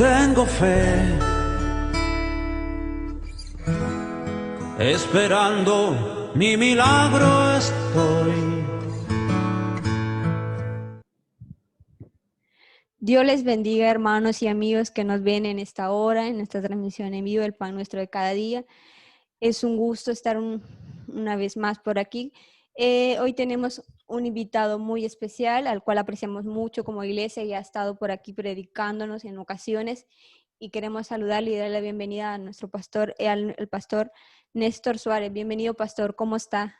tengo fe, esperando mi milagro estoy. Dios les bendiga, hermanos y amigos que nos ven en esta hora, en esta transmisión en vivo, el pan nuestro de cada día. Es un gusto estar una vez más por aquí. Hoy tenemos un invitado muy especial, al cual apreciamos mucho como iglesia y ha estado por aquí predicándonos en ocasiones. Y queremos saludarle y darle la bienvenida a nuestro pastor, el pastor Néstor Suárez. Bienvenido, pastor, ¿cómo está?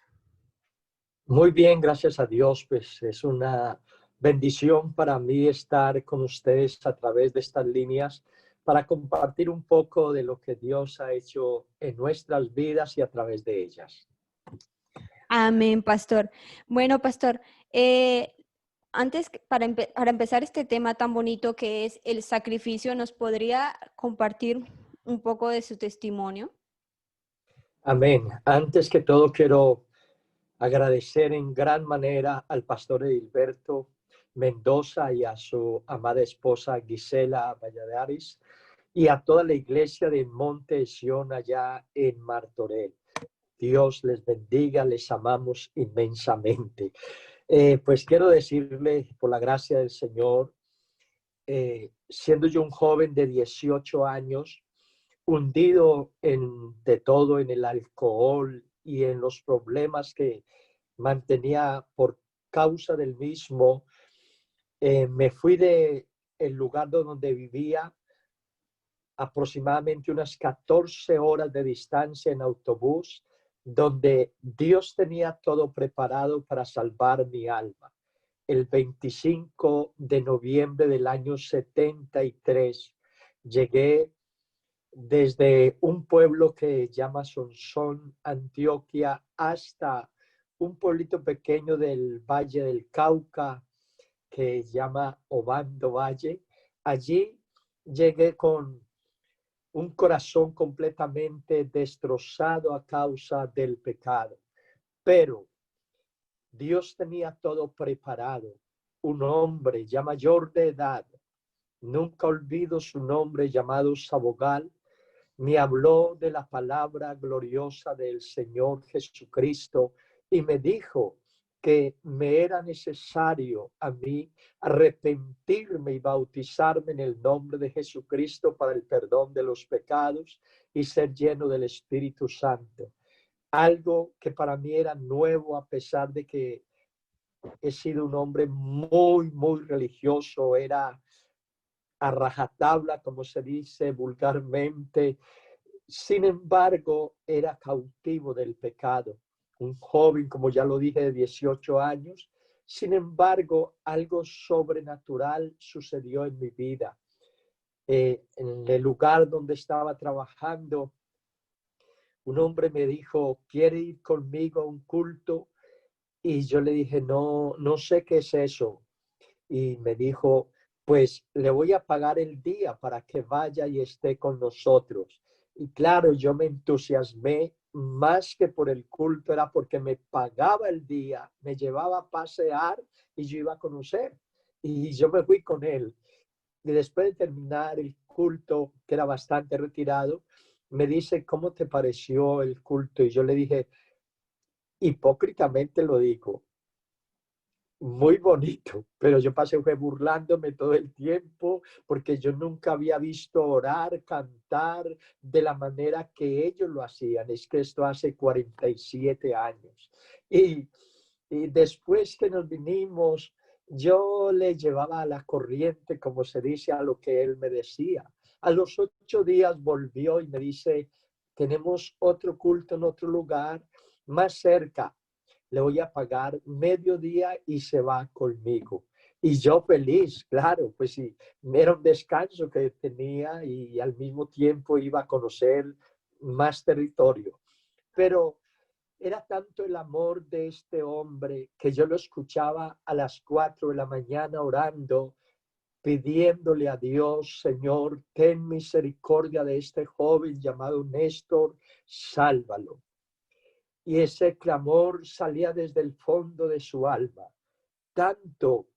Muy bien, gracias a Dios. Pues es una bendición para mí estar con ustedes a través de estas líneas para compartir un poco de lo que Dios ha hecho en nuestras vidas y a través de ellas. Amén, pastor. Bueno, pastor, para empezar este tema tan bonito que es el sacrificio, ¿nos podría compartir un poco de su testimonio? Amén. Antes que todo quiero agradecer en gran manera al pastor Edilberto Mendoza y a su amada esposa Gisela Valladares y a toda la iglesia de Monte de Sion allá en Martorell. Dios les bendiga, les amamos inmensamente. Pues quiero decirle, por la gracia del Señor, siendo yo un joven de 18 años, hundido de todo en el alcohol y en los problemas que mantenía por causa del mismo, me fui de el lugar donde vivía aproximadamente unas 14 horas de distancia en autobús, donde Dios tenía todo preparado para salvar mi alma. El 25 de noviembre del año 73 llegué desde un pueblo que se llama Sonsón, Antioquia, hasta un pueblito pequeño del Valle del Cauca que se llama Obando Valle. Allí llegué con un corazón completamente destrozado a causa del pecado. Pero Dios tenía todo preparado. Un hombre ya mayor de edad, nunca olvido su nombre, llamado Sabogal, me habló de la palabra gloriosa del Señor Jesucristo y me dijo que me era necesario a mí arrepentirme y bautizarme en el nombre de Jesucristo para el perdón de los pecados y ser lleno del Espíritu Santo. Algo que para mí era nuevo, a pesar de que he sido un hombre muy religioso, era a rajatabla, como se dice vulgarmente. Sin embargo, era cautivo del pecado. Un joven, como ya lo dije, de 18 años. Sin embargo, algo sobrenatural sucedió en mi vida. En el lugar donde estaba trabajando, un hombre me dijo, ¿quiere ir conmigo a un culto? Y yo le dije, no sé qué es eso. Y me dijo, pues le voy a pagar el día para que vaya y esté con nosotros. Y claro, yo me entusiasmé más que por el culto, era porque me pagaba el día, me llevaba a pasear y yo iba a conocer. Y yo me fui con él. Y después de terminar el culto, que era bastante retirado, me dice, ¿cómo te pareció el culto? Y yo le dije, hipócritamente lo digo, muy bonito, pero yo fue burlándome todo el tiempo porque yo nunca había visto orar, cantar de la manera que ellos lo hacían. Es que esto hace 47 años. Y después que nos vinimos, yo le llevaba a la corriente, como se dice, a lo que él me decía. A los 8 días volvió y me dice, tenemos otro culto en otro lugar más cerca. Le voy a pagar mediodía y se va conmigo. Y yo feliz, claro, pues sí, era un descanso que tenía y al mismo tiempo iba a conocer más territorio. Pero era tanto el amor de este hombre que yo lo escuchaba a las 4 de la mañana orando, pidiéndole a Dios, Señor, ten misericordia de este joven llamado Néstor, sálvalo. Y ese clamor salía desde el fondo de su alma, tanto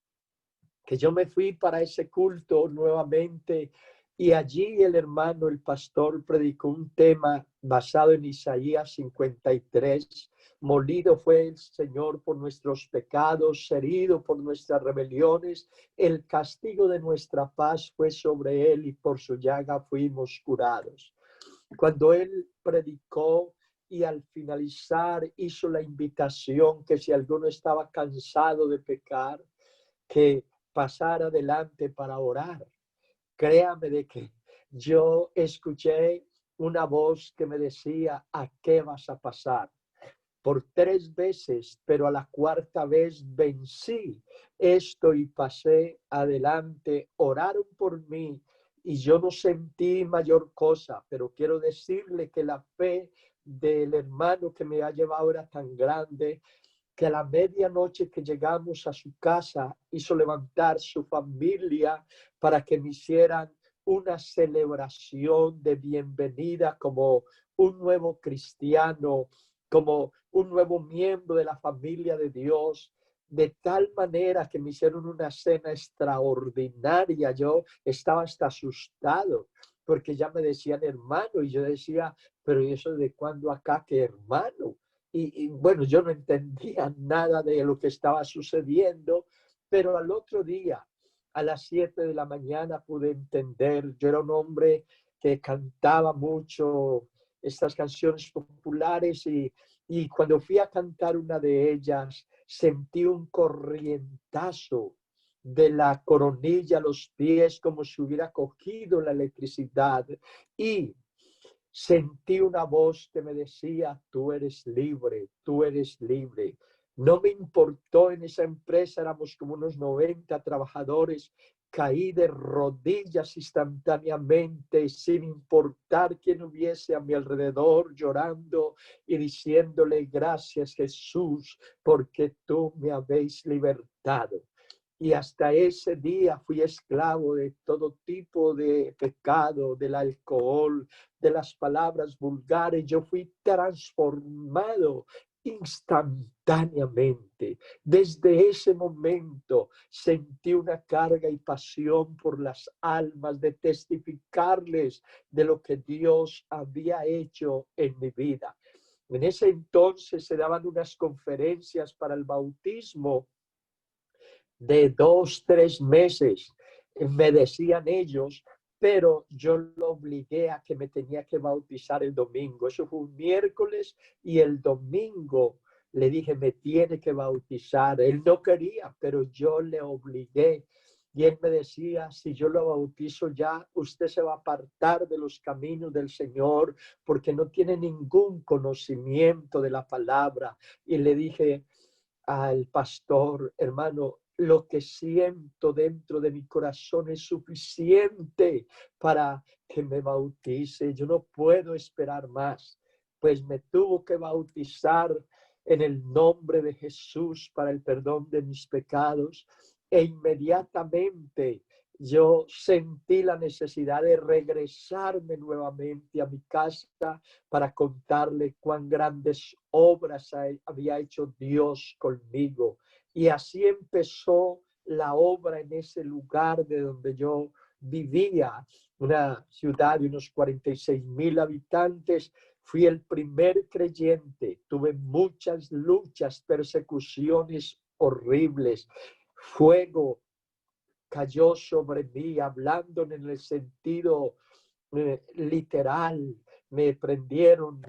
que yo me fui para ese culto nuevamente Y allí el hermano, el pastor, predicó un tema basado en Isaías 53. Molido fue el Señor por nuestros pecados, herido por nuestras rebeliones. El castigo de nuestra paz fue sobre él y por su llaga fuimos curados. Cuando él predicó y al finalizar hizo la invitación que si alguno estaba cansado de pecar, que pasara adelante para orar. Créame de que yo escuché una voz que me decía, ¿a qué vas a pasar? Por 3 veces, pero a la 4ª vez vencí esto y pasé adelante. Oraron por mí y yo no sentí mayor cosa, pero quiero decirle que la fe del hermano que me ha llevado era tan grande que a la medianoche que llegamos a su casa hizo levantar su familia para que me hicieran una celebración de bienvenida como un nuevo cristiano, como un nuevo miembro de la familia de Dios, de tal manera que me hicieron una cena extraordinaria. Yo estaba hasta asustado porque ya me decían hermano y yo decía, pero ¿y eso de cuándo acá que hermano? Y bueno, yo no entendía nada de lo que estaba sucediendo, pero al otro día, a las 7 de la mañana, pude entender. Yo era un hombre que cantaba mucho estas canciones populares y cuando fui a cantar una de ellas, sentí un corrientazo de la coronilla a los pies como si hubiera cogido la electricidad y sentí una voz que me decía, tú eres libre, tú eres libre. No me importó, en esa empresa éramos como unos 90 trabajadores, caí de rodillas instantáneamente, sin importar quién hubiese a mi alrededor, llorando y diciéndole, gracias Jesús, porque tú me habéis libertado. Y hasta ese día fui esclavo de todo tipo de pecado, del alcohol, de las palabras vulgares. Yo fui transformado instantáneamente. Desde ese momento sentí una carga y pasión por las almas, de testificarles de lo que Dios había hecho en mi vida. En ese entonces se daban unas conferencias para el bautismo de 2, 3 meses, me decían ellos, pero yo lo obligué a que me tenía que bautizar el domingo. Eso fue un miércoles y el domingo le dije, me tiene que bautizar. Él no quería, pero yo le obligué. Y él me decía, si yo lo bautizo ya, usted se va a apartar de los caminos del Señor porque no tiene ningún conocimiento de la palabra. Y le dije al pastor, hermano, lo que siento dentro de mi corazón es suficiente para que me bautice. Yo no puedo esperar más. Pues me tuvo que bautizar en el nombre de Jesús para el perdón de mis pecados. E inmediatamente yo sentí la necesidad de regresarme nuevamente a mi casa para contarle cuán grandes obras había hecho Dios conmigo. Y así empezó la obra en ese lugar de donde yo vivía, una ciudad de unos 46,000 habitantes. Fui el primer creyente, tuve muchas luchas, persecuciones horribles, fuego cayó sobre mí, hablando en el sentido literal. Me prendieron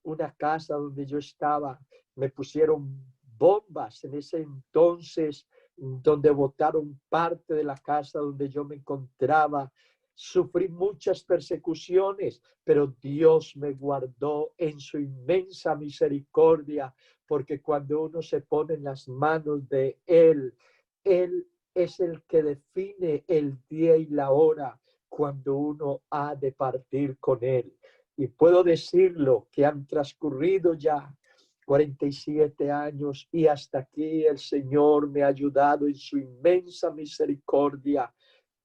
una casa donde yo estaba, me pusieron bombas en ese entonces, donde botaron parte de la casa donde yo me encontraba. Sufrí muchas persecuciones, pero Dios me guardó en su inmensa misericordia, porque cuando uno se pone en las manos de Él, Él es el que define el día y la hora cuando uno ha de partir con Él. Y puedo decirlo que han transcurrido ya 47 años y hasta aquí el Señor me ha ayudado en su inmensa misericordia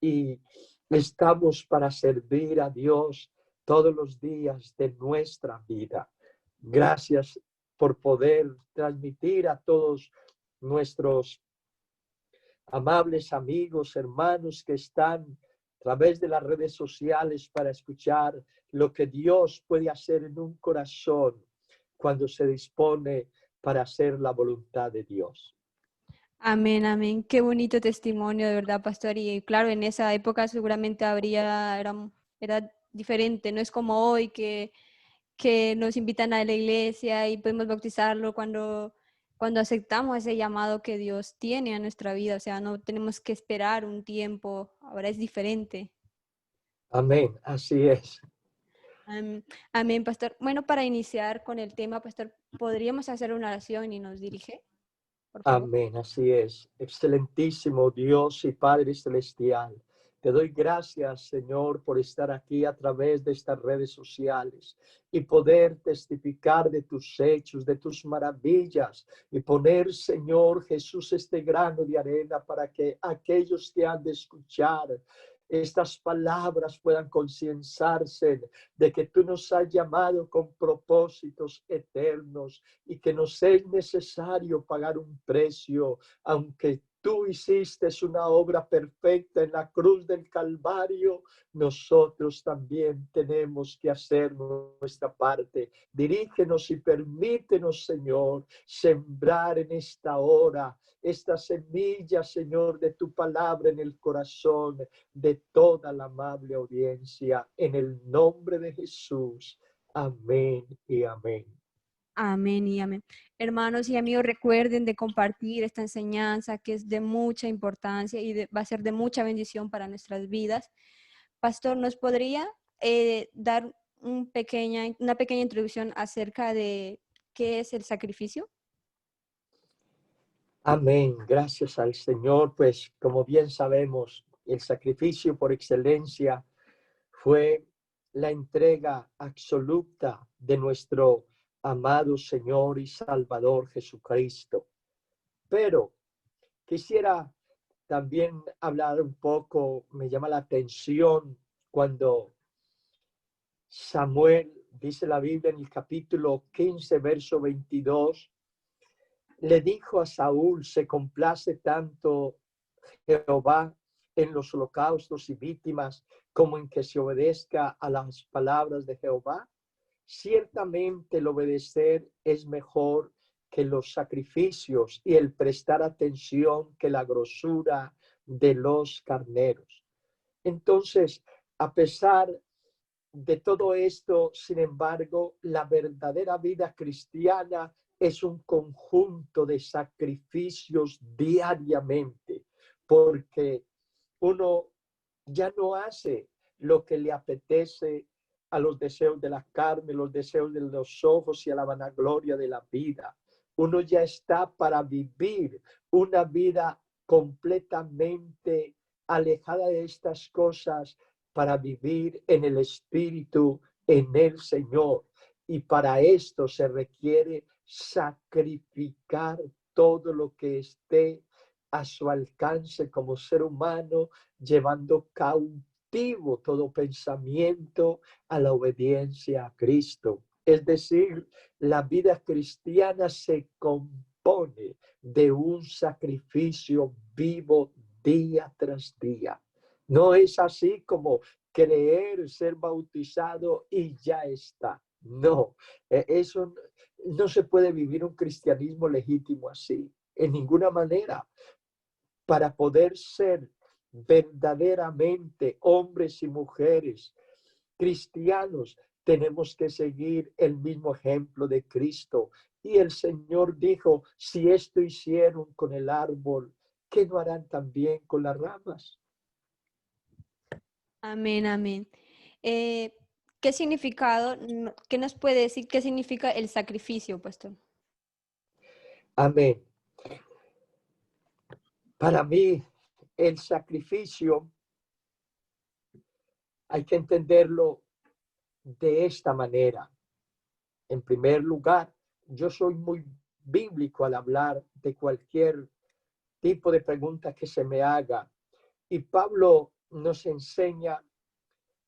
y estamos para servir a Dios todos los días de nuestra vida. Gracias por poder transmitir a todos nuestros amables amigos, hermanos que están través de las redes sociales para escuchar lo que Dios puede hacer en un corazón cuando se dispone para hacer la voluntad de Dios. Amén, amén. Qué bonito testimonio, de verdad, pastor. Y claro, en esa época seguramente era diferente. No es como hoy que nos invitan a la iglesia y podemos bautizarlo cuando aceptamos ese llamado que Dios tiene a nuestra vida. O sea, no tenemos que esperar un tiempo. Ahora es diferente. Amén, así es. Amén, pastor. Bueno, para iniciar con el tema, pastor, ¿podríamos hacer una oración y nos dirige, por favor? Amén, así es. Excelentísimo Dios y Padre Celestial. Te doy gracias, Señor, por estar aquí a través de estas redes sociales y poder testificar de tus hechos, de tus maravillas y poner, Señor Jesús, este grano de arena para que aquellos que han de escuchar estas palabras puedan concienciarse de que tú nos has llamado con propósitos eternos y que nos es necesario pagar un precio, aunque tú hiciste una obra perfecta en la cruz del Calvario, nosotros también tenemos que hacer nuestra parte. Dirígenos y permítenos, Señor, sembrar en esta hora esta semilla, Señor, de tu palabra en el corazón de toda la amable audiencia, en el nombre de Jesús. Amén y amén. Amén y amén. Hermanos y amigos, recuerden de compartir esta enseñanza que es de mucha importancia y va a ser de mucha bendición para nuestras vidas. Pastor, ¿nos podría dar una pequeña introducción acerca de qué es el sacrificio? Amén. Gracias al Señor. Pues como bien sabemos, el sacrificio por excelencia fue la entrega absoluta de nuestro amado Señor y Salvador Jesucristo. Pero quisiera también hablar un poco, me llama la atención cuando Samuel, dice la Biblia en el capítulo 15, verso 22, le dijo a Saúl: se complace tanto Jehová en los holocaustos y víctimas como en que se obedezca a las palabras de Jehová. Ciertamente el obedecer es mejor que los sacrificios y el prestar atención que la grosura de los carneros. Entonces, a pesar de todo esto, sin embargo, la verdadera vida cristiana es un conjunto de sacrificios diariamente, porque uno ya no hace lo que le apetece a los deseos de la carne, los deseos de los ojos y a la vanagloria de la vida. Uno ya está para vivir una vida completamente alejada de estas cosas, para vivir en el Espíritu, en el Señor. Y para esto se requiere sacrificar todo lo que esté a su alcance como ser humano, llevando cautivo todo pensamiento a la obediencia a Cristo. Es decir, la vida cristiana se compone de un sacrificio vivo día tras día. No es así como creer, ser bautizado y ya está. No, eso no se puede vivir un cristianismo legítimo así, en ninguna manera. Para poder ser verdaderamente hombres y mujeres cristianos, tenemos que seguir el mismo ejemplo de Cristo. Y el Señor dijo: si esto hicieron con el árbol, ¿qué no harán también con las ramas? Amén, amén. ¿Qué significado, qué nos puede decir, qué significa el sacrificio, pastor? Amén. Para mí, el sacrificio hay que entenderlo de esta manera. En primer lugar, yo soy muy bíblico al hablar de cualquier tipo de pregunta que se me haga. Y Pablo nos enseña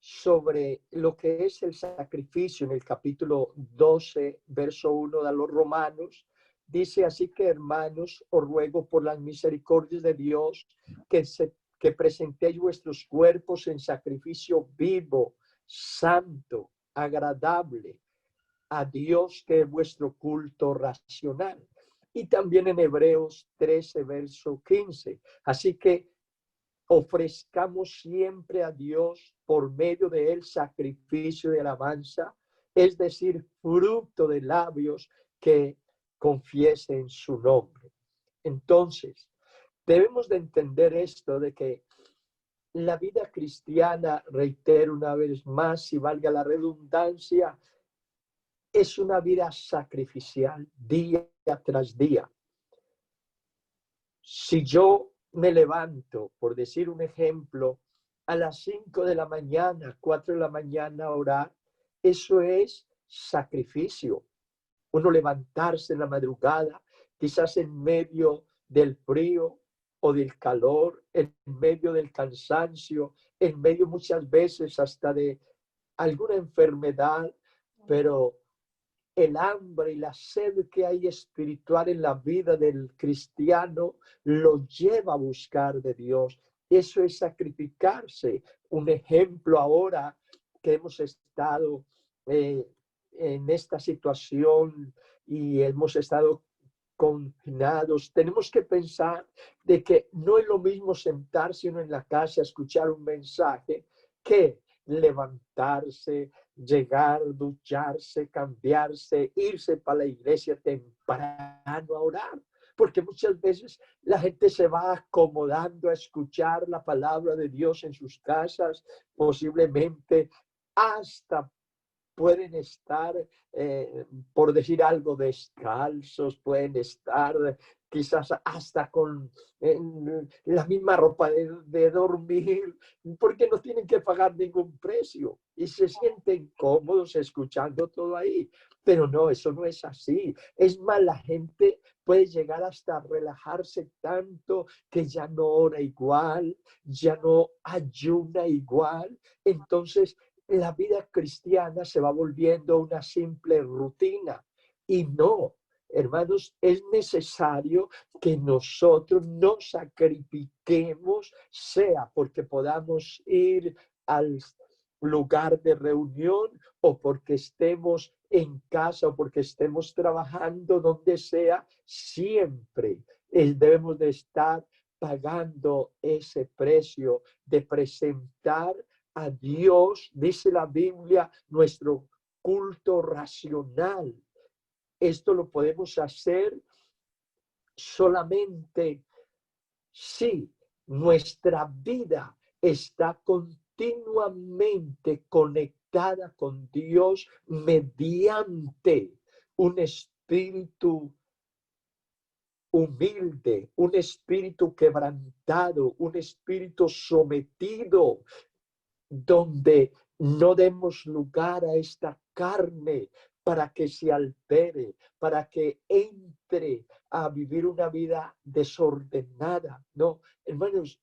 sobre lo que es el sacrificio en el capítulo 12, verso 1 de los Romanos. Dice: así que, hermanos, os ruego por las misericordias de Dios que presentéis vuestros cuerpos en sacrificio vivo, santo, agradable a Dios, que es vuestro culto racional. Y también en Hebreos 13, verso 15. Así que ofrezcamos siempre a Dios por medio de él sacrificio de alabanza, es decir, fruto de labios que confiesen su nombre. Entonces, debemos de entender esto de que la vida cristiana, reitero una vez más, y valga la redundancia, es una vida sacrificial día tras día. Si yo me levanto, por decir un ejemplo, a las 5 de la mañana, 4 de la mañana a orar, eso es sacrificio. Uno levantarse en la madrugada, quizás en medio del frío o del calor, en medio del cansancio, en medio muchas veces hasta de alguna enfermedad, pero el hambre y la sed que hay espiritual en la vida del cristiano lo lleva a buscar de Dios. Eso es sacrificarse. Un ejemplo ahora que hemos estado en esta situación y hemos estado confinados, tenemos que pensar de que no es lo mismo sentarse uno en la casa a escuchar un mensaje que levantarse, llegar, ducharse, cambiarse, irse para la iglesia temprano a orar. Porque muchas veces la gente se va acomodando a escuchar la palabra de Dios en sus casas, posiblemente hasta pueden estar, por decir algo, descalzos, pueden estar quizás hasta con la misma ropa de dormir, porque no tienen que pagar ningún precio y se sienten cómodos escuchando todo ahí. Pero no, eso no es así. Es más, la gente puede llegar hasta relajarse tanto que ya no ora igual, ya no ayuna igual. Entonces, la vida cristiana se va volviendo una simple rutina. Y no, hermanos, es necesario que nosotros nos sacrifiquemos, sea porque podamos ir al lugar de reunión o porque estemos en casa o porque estemos trabajando, donde sea, siempre debemos de estar pagando ese precio de presentar a Dios, dice la Biblia, nuestro culto racional. Esto lo podemos hacer solamente si nuestra vida está continuamente conectada con Dios mediante un espíritu humilde, un espíritu quebrantado, un espíritu sometido, donde no demos lugar a esta carne para que se altere, para que entre a vivir una vida desordenada. No, hermanos,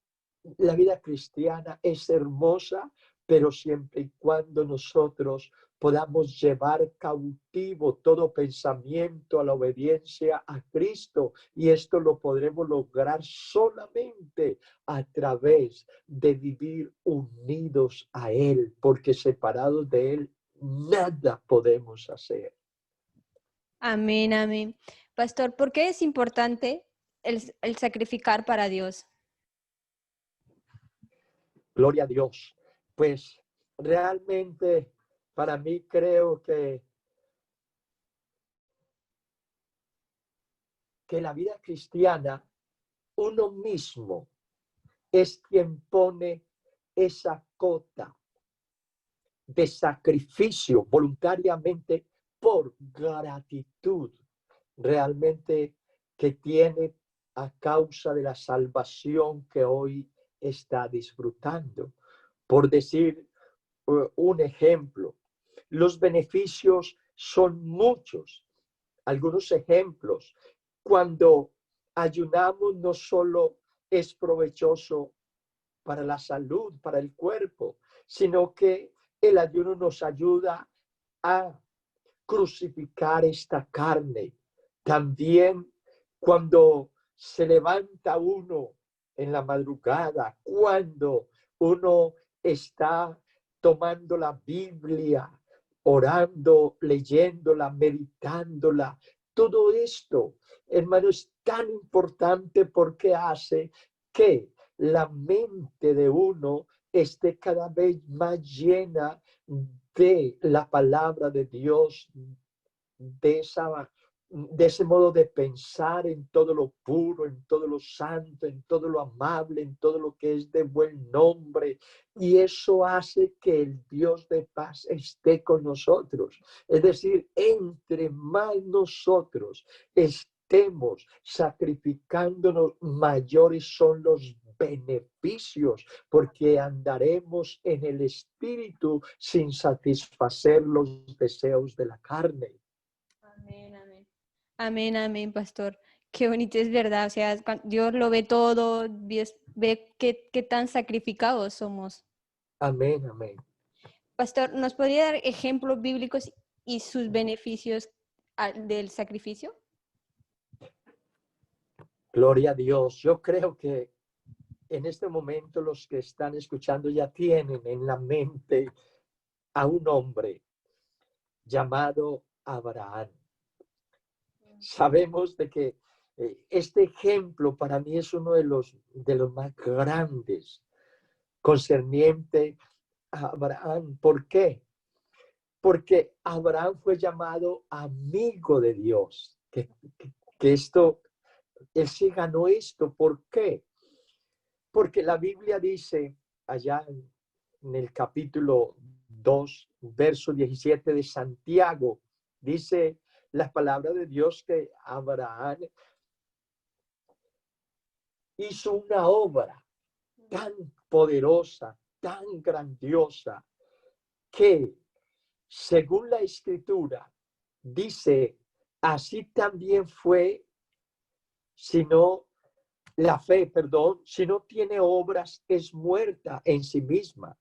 la vida cristiana es hermosa, pero siempre y cuando nosotros podamos llevar cautivo todo pensamiento a la obediencia a Cristo. Y esto lo podremos lograr solamente a través de vivir unidos a Él, porque separados de Él nada podemos hacer. Amén, amén. Pastor, ¿por qué es importante el sacrificar para Dios? Gloria a Dios. Pues realmente para mí creo que la vida cristiana, uno mismo es quien pone esa cota de sacrificio voluntariamente por gratitud realmente que tiene a causa de la salvación que hoy está disfrutando. Por decir un ejemplo, los beneficios son muchos. Algunos ejemplos: cuando ayunamos no solo es provechoso para la salud, para el cuerpo, sino que el ayuno nos ayuda a crucificar esta carne. También cuando se levanta uno en la madrugada, cuando uno está tomando la Biblia, orando, leyéndola, meditándola. Todo esto, hermano, es tan importante porque hace que la mente de uno esté cada vez más llena de la palabra de Dios, de ese modo de pensar en todo lo puro, en todo lo santo, en todo lo amable, en todo lo que es de buen nombre. Y eso hace que el Dios de paz esté con nosotros. Es decir, entre más nosotros estemos sacrificándonos, mayores son los beneficios, porque andaremos en el espíritu sin satisfacer los deseos de la carne. Amén, amén. Amén, amén, pastor. Qué bonito, es verdad. O sea, Dios lo ve todo, ve qué tan sacrificados somos. Amén, amén. Pastor, ¿nos podría dar ejemplos bíblicos y sus beneficios del sacrificio? Gloria a Dios. Yo creo que en este momento los que están escuchando ya tienen en la mente a un hombre llamado Abraham. Sabemos de que este ejemplo para mí es uno de los más grandes concerniente a Abraham. ¿Por qué? Porque Abraham fue llamado amigo de Dios. Que esto, él sí ganó esto. ¿Por qué? Porque la Biblia dice allá en el capítulo 2, verso 17 de Santiago, dice la palabra de Dios que Abraham hizo una obra tan poderosa, tan grandiosa, que según la escritura dice, así también fue, sino la fe, perdón, si no tiene obras, es muerta en sí misma.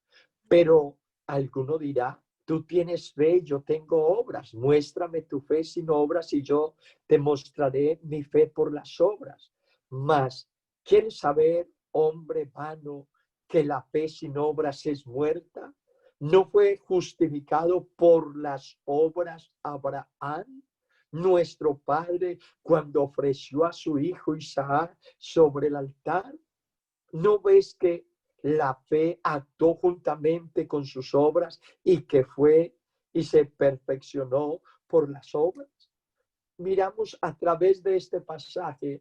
Pero alguno dirá, tú tienes fe, yo tengo obras. Muéstrame tu fe sin obras y yo te mostraré mi fe por las obras. Mas, ¿quieres saber, hombre vano, que la fe sin obras es muerta? ¿No fue justificado por las obras Abraham, nuestro padre, cuando ofreció a su hijo Isaac sobre el altar? ¿No ves que la fe actuó juntamente con sus obras y que fue y se perfeccionó por las obras? Miramos a través de este pasaje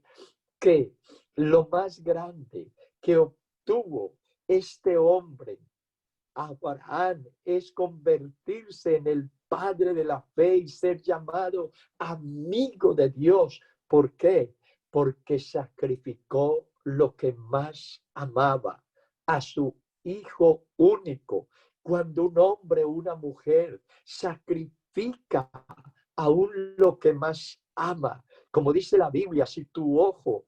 que lo más grande que obtuvo este hombre, Abraham, es convertirse en el padre de la fe y ser llamado amigo de Dios. ¿Por qué? Porque sacrificó lo que más amaba, a su hijo único. Cuando un hombre o una mujer sacrifica aún lo que más ama, como dice la Biblia, si tu ojo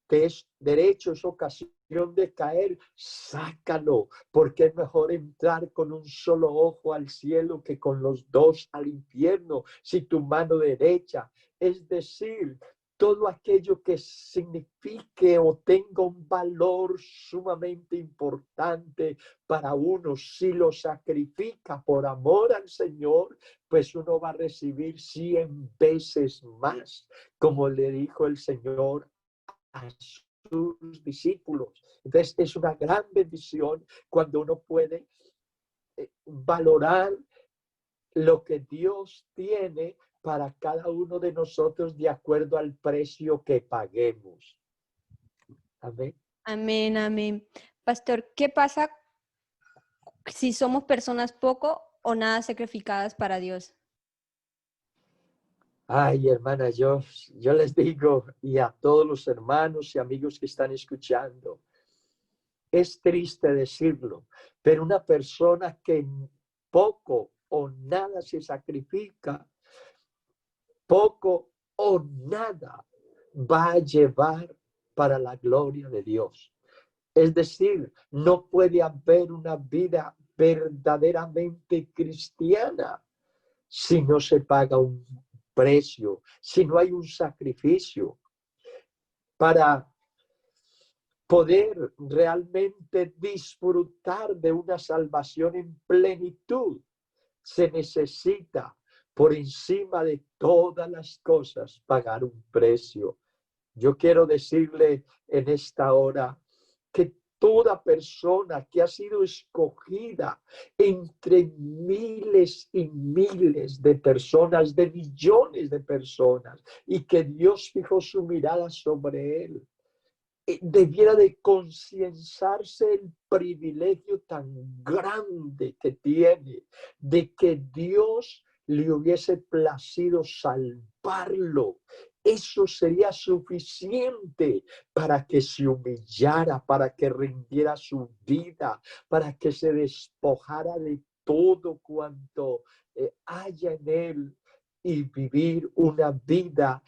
te es derecho, es ocasión de caer, sácalo, porque es mejor entrar con un solo ojo al cielo que con los dos al infierno. Si tu mano derecha, es decir, todo aquello que signifique o tenga un valor sumamente importante para uno, si lo sacrifica por amor al Señor, pues uno va a recibir 100 veces más, como le dijo el Señor a sus discípulos. Entonces es una gran bendición cuando uno puede valorar lo que Dios tiene para cada uno de nosotros de acuerdo al precio que paguemos. Amén. Amén, amén. Pastor, ¿qué pasa si somos personas poco o nada sacrificadas para Dios? Ay, hermana, yo les digo, y a todos los hermanos y amigos que están escuchando, es triste decirlo, pero una persona que poco o nada se sacrifica, poco o nada va a llevar para la gloria de Dios. Es decir, no puede haber una vida verdaderamente cristiana si no se paga un precio, si no hay un sacrificio. Para poder realmente disfrutar de una salvación en plenitud, se necesita, por encima de todas las cosas, pagar un precio. Yo quiero decirle en esta hora que toda persona que ha sido escogida entre miles y miles de personas, de millones de personas, y que Dios fijó su mirada sobre él, debiera de concienciarse el privilegio tan grande que tiene de que Dios le hubiese placido salvarlo. Eso sería suficiente para que se humillara, para que rindiera su vida, para que se despojara de todo cuanto haya en él y vivir una vida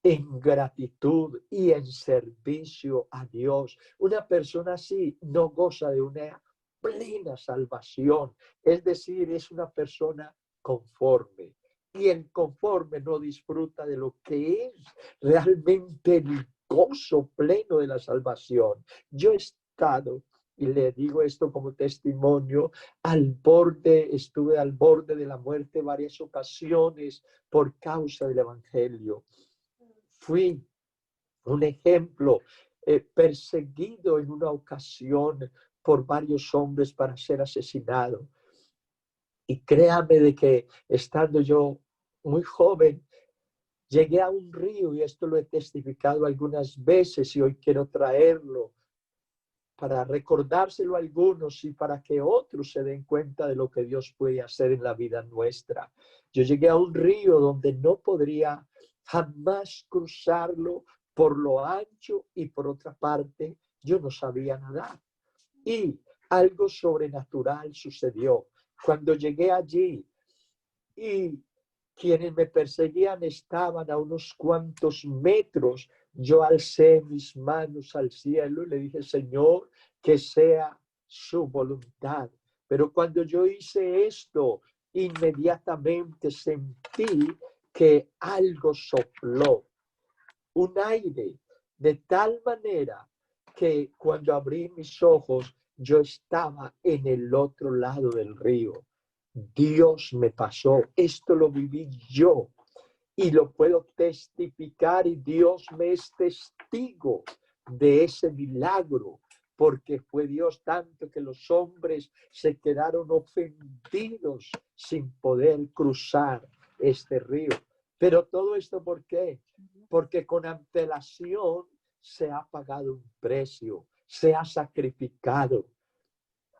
en gratitud y en servicio a Dios. Una persona así no goza de una plena salvación, es decir, es una persona conforme. Y el conforme no disfruta de lo que es realmente el gozo pleno de la salvación. Yo he estado, y le digo esto como testimonio, estuve al borde de la muerte varias ocasiones por causa del evangelio. Fui un ejemplo, perseguido en una ocasión por varios hombres para ser asesinado. Y créame de que estando yo muy joven, llegué a un río, y esto lo he testificado algunas veces y hoy quiero traerlo para recordárselo a algunos y para que otros se den cuenta de lo que Dios puede hacer en la vida nuestra. Yo llegué a un río donde no podría jamás cruzarlo por lo ancho, y por otra parte yo no sabía nadar. Y algo sobrenatural sucedió. Cuando llegué allí y quienes me perseguían estaban a unos cuantos metros, yo alcé mis manos al cielo y le dije: Señor, que sea su voluntad. Pero cuando yo hice esto, inmediatamente sentí que algo sopló, un aire, de tal manera que cuando abrí mis ojos, yo estaba en el otro lado del río. Dios me pasó, esto lo viví yo y lo puedo testificar, y Dios me es testigo de ese milagro, porque fue Dios tanto que los hombres se quedaron ofendidos sin poder cruzar este río. Pero todo esto, ¿por qué? Porque con antelación se ha pagado un precio, se ha sacrificado.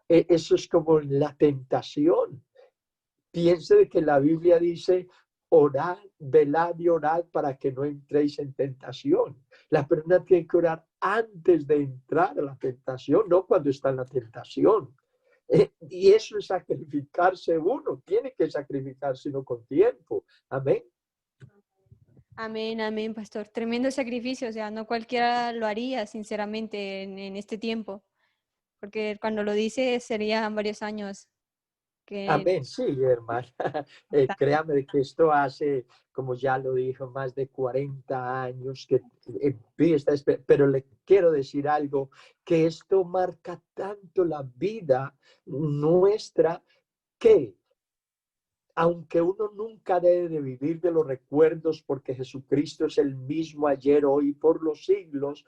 Eso es como la tentación. Piense de que la Biblia dice: orad, velad y orad para que no entréis en tentación. La persona tiene que orar antes de entrar a la tentación, no cuando está en la tentación. Y eso es sacrificarse uno, tiene que sacrificarse uno con tiempo. Amén. Amén, amén, pastor. Tremendo sacrificio, o sea, no cualquiera lo haría, sinceramente, en este tiempo, porque cuando lo dice serían varios años que... Amén, sí, hermana. Créame que esto hace, como ya lo dijo, más de 40 años que empieza, pero le quiero decir algo, que esto marca tanto la vida nuestra que, aunque uno nunca debe de vivir de los recuerdos, porque Jesucristo es el mismo ayer, hoy y por los siglos,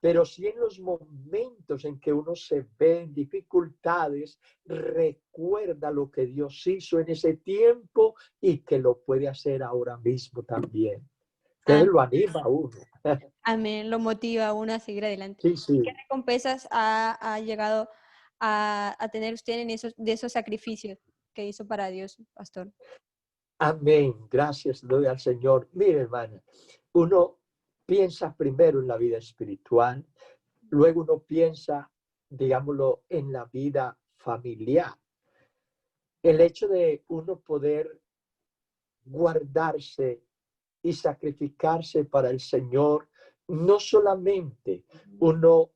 pero sí en los momentos en que uno se ve en dificultades, recuerda lo que Dios hizo en ese tiempo y que lo puede hacer ahora mismo también. Entonces lo anima a uno. Amén, lo motiva a uno a seguir adelante. Sí, sí. ¿Qué recompensas ha llegado a tener usted en de esos sacrificios que hizo para Dios, pastor? Amén. Gracias doy al Señor. Mire, hermana, uno piensa primero en la vida espiritual, luego uno piensa, digámoslo, en la vida familiar. El hecho de uno poder guardarse y sacrificarse para el Señor, no solamente uno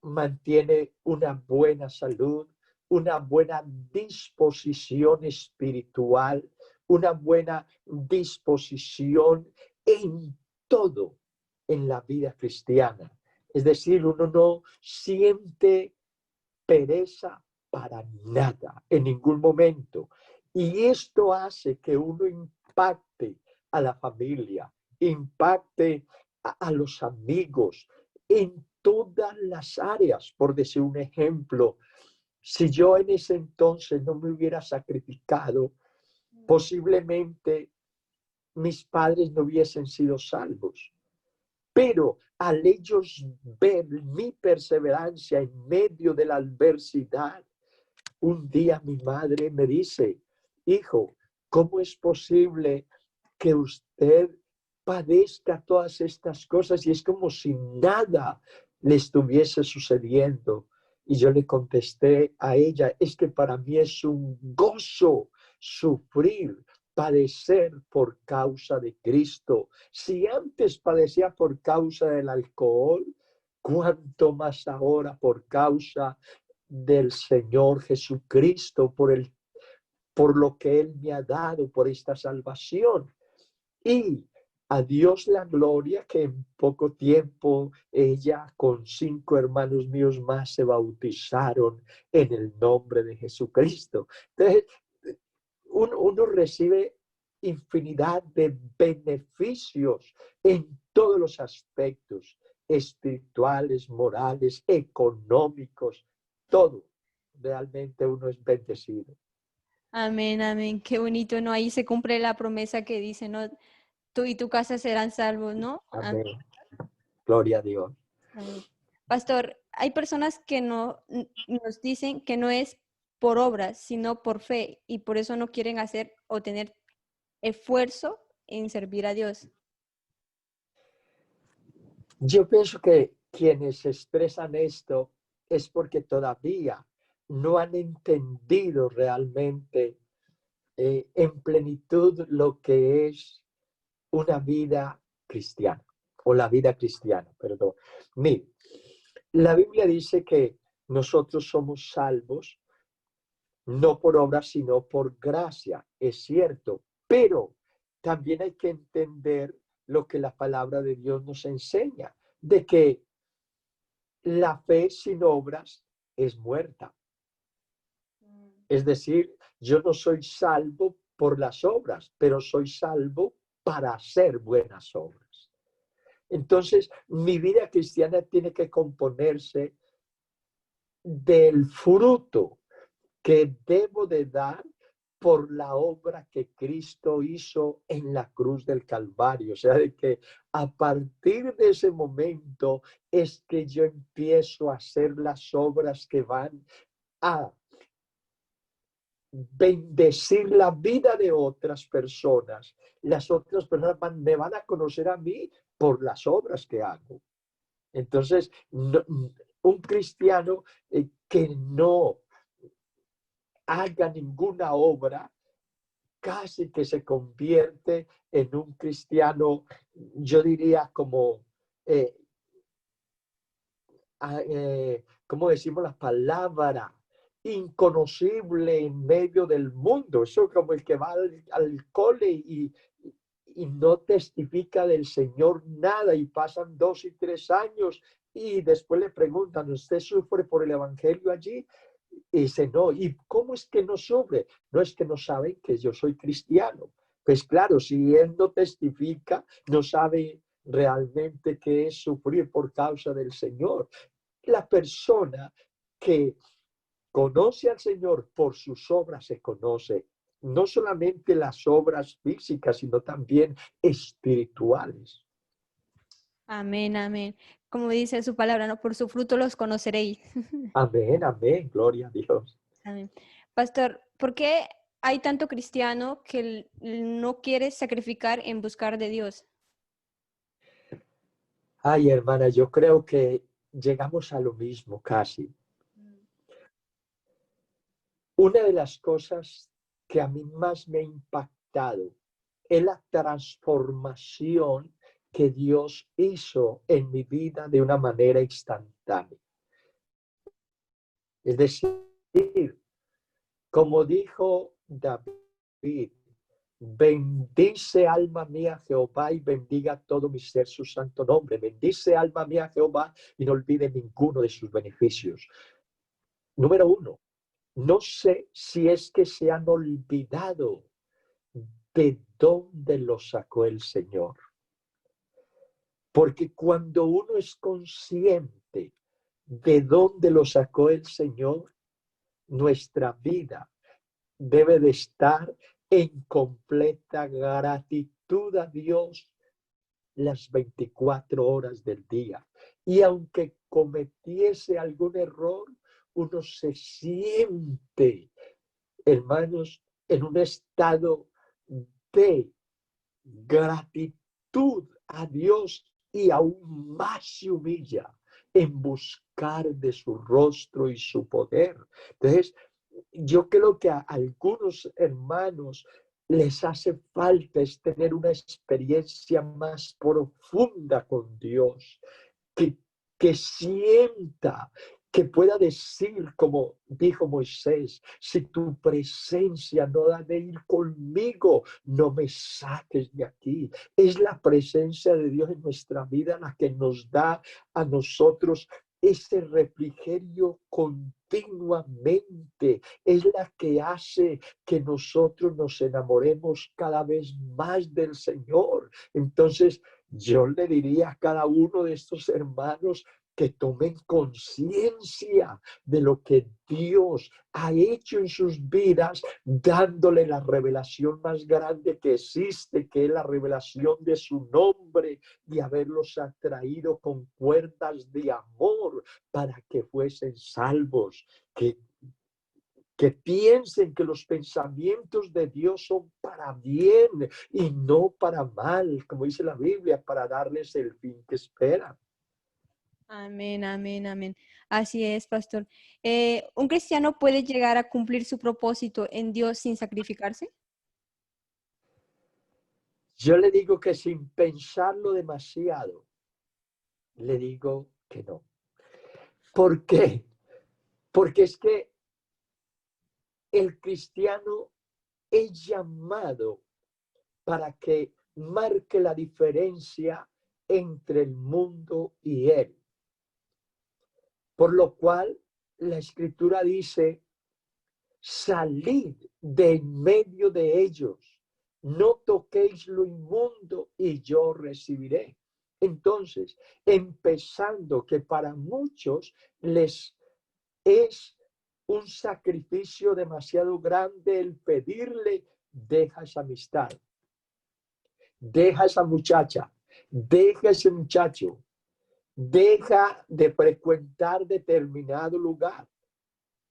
mantiene una buena salud, una buena disposición espiritual, una buena disposición en todo en la vida cristiana. Es decir, uno no siente pereza para nada, en ningún momento. Y esto hace que uno impacte a la familia, impacte a los amigos, en todas las áreas. Por decir un ejemplo, si yo en ese entonces no me hubiera sacrificado, posiblemente mis padres no hubiesen sido salvos. Pero al ellos ver mi perseverancia en medio de la adversidad, un día mi madre me dice: hijo, ¿cómo es posible que usted padezca todas estas cosas? Y es como si nada le estuviese sucediendo. Y yo le contesté a ella: es que para mí es un gozo sufrir, padecer por causa de Cristo. Si antes padecía por causa del alcohol, cuánto más ahora por causa del Señor Jesucristo, por lo que Él me ha dado, por esta salvación. Y a Dios la gloria, que en poco tiempo ella con 5 hermanos míos más se bautizaron en el nombre de Jesucristo. Entonces, uno recibe infinidad de beneficios en todos los aspectos, espirituales, morales, económicos, todo. Realmente uno es bendecido. Amén, amén. Qué bonito, ¿no? Ahí se cumple la promesa que dice, ¿no? Tú y tu casa serán salvos, ¿no? Amén. Gloria a Dios. Amén. Pastor, hay personas que nos dicen que no es por obras, sino por fe, y por eso no quieren hacer o tener esfuerzo en servir a Dios. Yo pienso que quienes expresan esto es porque todavía no han entendido realmente en plenitud lo que es una vida cristiana, o la vida cristiana, perdón. Mire, la Biblia dice que nosotros somos salvos no por obra, sino por gracia, es cierto, pero también hay que entender lo que la palabra de Dios nos enseña, de que la fe sin obras es muerta. Es decir, yo no soy salvo por las obras, pero soy salvo para hacer buenas obras. Entonces, mi vida cristiana tiene que componerse del fruto que debo de dar por la obra que Cristo hizo en la cruz del Calvario. O sea, de que a partir de ese momento es que yo empiezo a hacer las obras que van a bendecir la vida de otras personas. Las otras personas me van a conocer a mí por las obras que hago. Entonces, un cristiano que no haga ninguna obra, casi que se convierte en un cristiano, yo diría como, ¿cómo decimos la palabra? Inconocible en medio del mundo. Eso como el que va al cole y no testifica del Señor nada, y pasan 2 y 3 años y después le preguntan: ¿usted sufre por el evangelio allí? Y dice: no. ¿Y cómo es que no sufre? No, es que no saben que yo soy cristiano. Pues claro, si él no testifica, no sabe realmente qué es sufrir por causa del Señor. La persona que conoce al Señor por sus obras se conoce, no solamente las obras físicas, sino también espirituales. Amén, amén. Como dice su palabra, ¿no? Por su fruto los conoceréis. Amén, amén, gloria a Dios. Amén. Pastor, ¿por qué hay tanto cristiano que no quiere sacrificar en buscar de Dios? Ay, hermana, yo creo que llegamos a lo mismo casi. Una de las cosas que a mí más me ha impactado es la transformación que Dios hizo en mi vida de una manera instantánea. Es decir, como dijo David, Bendice alma mía Jehová y bendiga todo mi ser su santo nombre. Bendice alma mía Jehová y no olvide ninguno de sus beneficios. Número 1, no sé si es que se han olvidado de dónde lo sacó el Señor. Porque cuando uno es consciente de dónde lo sacó el Señor, nuestra vida debe de estar en completa gratitud a Dios las 24 horas del día. Y aunque cometiese algún error, uno se siente, hermanos, en un estado de gratitud a Dios y aún más se humilla en buscar de su rostro y su poder. Entonces, yo creo que a algunos hermanos les hace falta es tener una experiencia más profunda con Dios, que, que sienta, que pueda decir, como dijo Moisés, si tu presencia no ha de ir conmigo, no me saques de aquí. Es la presencia de Dios en nuestra vida la que nos da a nosotros ese refrigerio continuamente. Es la que hace que nosotros nos enamoremos cada vez más del Señor. Entonces, yo le diría a cada uno de estos hermanos que tomen conciencia de lo que Dios ha hecho en sus vidas, dándole la revelación más grande que existe, que es la revelación de su nombre, y haberlos atraído con cuerdas de amor para que fuesen salvos, que piensen que los pensamientos de Dios son para bien y no para mal, como dice la Biblia, para darles el fin que esperan. Amén, amén, amén. Así es, pastor. ¿Un cristiano puede llegar a cumplir su propósito en Dios sin sacrificarse? Yo le digo que sin pensarlo demasiado, le digo que no. ¿Por qué? Porque es que el cristiano es llamado para que marque la diferencia entre el mundo y él. Por lo cual la escritura dice, salid de en medio de ellos, no toquéis lo inmundo y yo recibiré. Entonces, empezando que para muchos les es un sacrificio demasiado grande el pedirle, deja esa amistad, deja esa muchacha, deja ese muchacho, deja de frecuentar determinado lugar,